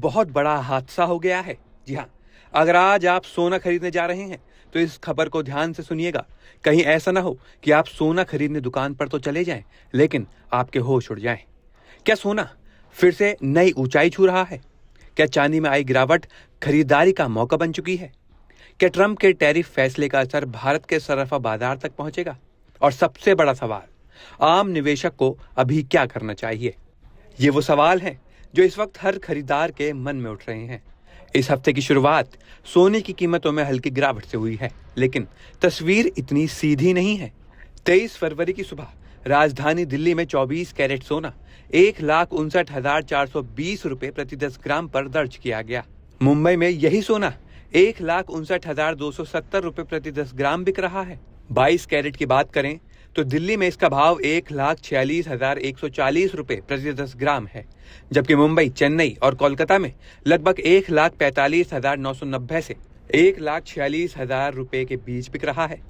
बहुत बड़ा हादसा हो गया है। जी हाँ, अगर आज आप सोना खरीदने जा रहे हैं तो इस खबर को ध्यान से सुनिएगा। कहीं ऐसा ना हो कि आप सोना खरीदने दुकान पर तो चले जाएं, लेकिन आपके होश उड़ जाएं। क्या सोना फिर से नई ऊंचाई छू रहा है? क्या चांदी में आई गिरावट खरीदारी का मौका बन चुकी है? क्या ट्रंप के टैरिफ फैसले का असर भारत के सराफा बाजार तक पहुंचेगा? और सबसे बड़ा सवाल, आम निवेशक को अभी क्या करना चाहिए? ये वो सवाल हैं जो इस वक्त हर खरीदार के मन में उठ रहे हैं। इस हफ्ते की शुरुआत सोने की कीमतों में हल्की गिरावट से हुई है, लेकिन तस्वीर इतनी सीधी नहीं है। 23 फरवरी की सुबह राजधानी दिल्ली में 24 कैरेट सोना 1,59,420 रुपए प्रति 10 ग्राम पर दर्ज किया गया। मुंबई में यही सोना 1,59,270 रुपए प्रति 10 ग्राम बिक रहा है। 22 कैरेट की बात करें तो दिल्ली में इसका भाव 1,46,140 रुपए प्रति 10 ग्राम है, जबकि मुंबई, चेन्नई और कोलकाता में लगभग 1,45,990 से 1,46,000 रुपए के बीच बिक रहा है।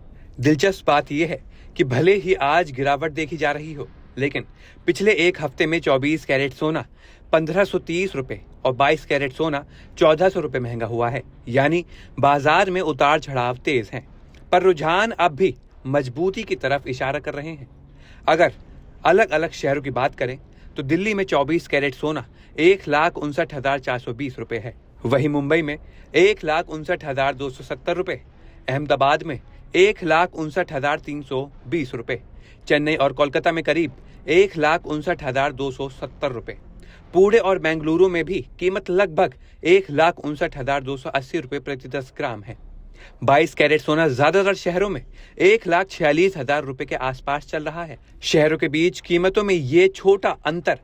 दिलचस्प बात यह है कि भले ही आज गिरावट देखी जा रही हो, लेकिन पिछले एक हफ्ते में 24 कैरेट सोना 1,530 रुपए और 22 कैरेट सोना 1,400 रुपए महंगा हुआ है। यानी बाजार में उतार चढ़ाव तेज हैं, पर रुझान अब भी मजबूती की तरफ इशारा कर रहे हैं। अगर अलग अलग शहरों की बात करें तो दिल्ली में 24 कैरेट सोना 1,59,420 रुपए है। वहीं मुंबई में 1,59,270 रुपए, अहमदाबाद में 1,59,320 रुपए, चेन्नई और कोलकाता में करीब 1,59,270 रुपए, पुणे और बेंगलुरु में भी कीमत लगभग 1,59,280 रुपए प्रति 10 ग्राम है। 22 कैरेट सोना ज्यादातर शहरों में 1,46,000 रुपए के आसपास चल रहा है। शहरों के बीच कीमतों में ये छोटा अंतर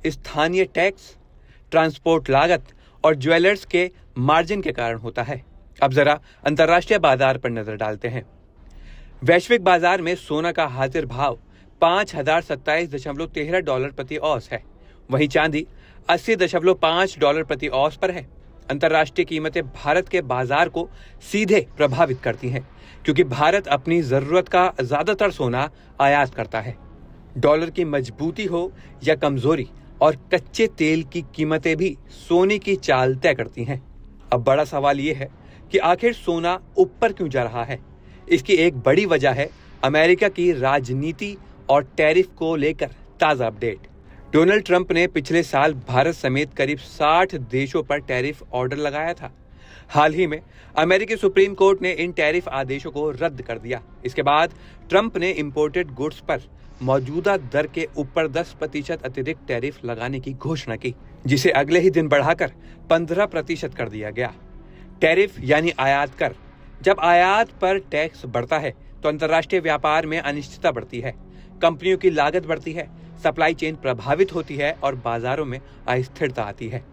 स्थानीय टैक्स, ट्रांसपोर्ट लागत और ज्वेलर्स के मार्जिन के कारण होता है। अब जरा अंतर्राष्ट्रीय बाजार पर नजर डालते हैं। वैश्विक बाजार में सोना का हाजिर भाव $5,027.13 प्रति औंस है। वहीं चांदी $80.5 प्रति औंस पर है। अंतर्राष्ट्रीय कीमतें भारत के बाजार को सीधे प्रभावित करती हैं, क्योंकि भारत अपनी जरूरत का ज्यादातर सोना आयात करता है। डॉलर की मजबूती हो या कमजोरी, और कच्चे तेल की कीमतें भी सोने की चाल तय करती हैं। अब बड़ा सवाल यह है कि आखिर सोना ऊपर क्यों जा रहा है? इसकी एक बड़ी वजह है अमेरिका की राजनीति और टैरिफ को लेकर ताजा अपडेट। डोनाल्ड ट्रंप ने पिछले साल भारत समेत करीब 60 देशों पर टैरिफ ऑर्डर लगाया था। हाल ही में अमेरिकी सुप्रीम कोर्ट ने इन टैरिफ आदेशों को रद्द कर दिया। इसके बाद ट्रंप ने इंपोर्टेड गुड्स पर मौजूदा दर के ऊपर 10% अतिरिक्त टैरिफ लगाने की घोषणा की, जिसे अगले ही दिन बढ़ाकर 15% कर दिया गया। टैरिफ यानी आयात कर। जब आयात पर टैक्स बढ़ता है तो अंतर्राष्ट्रीय व्यापार में अनिश्चितता बढ़ती है, कंपनियों की लागत बढ़ती है, सप्लाई चेन प्रभावित होती है और बाजारों में अस्थिरता आती है।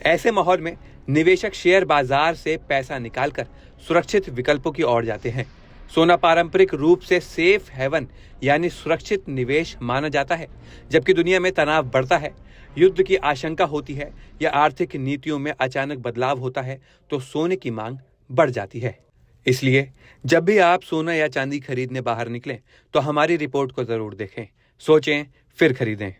ऐसे माहौल में निवेशक शेयर बाजार से पैसा निकालकर सुरक्षित विकल्पों की ओर जाते हैं। सोना पारंपरिक रूप से सेफ हेवन यानी सुरक्षित निवेश माना जाता है। जबकि दुनिया में तनाव बढ़ता है, युद्ध की आशंका होती है या आर्थिक नीतियों में अचानक बदलाव होता है, तो सोने की मांग बढ़ जाती है। इसलिए जब भी आप सोना या चांदी खरीदने बाहर निकलें तो हमारी रिपोर्ट को जरूर देखें, सोचें फिर खरीदें।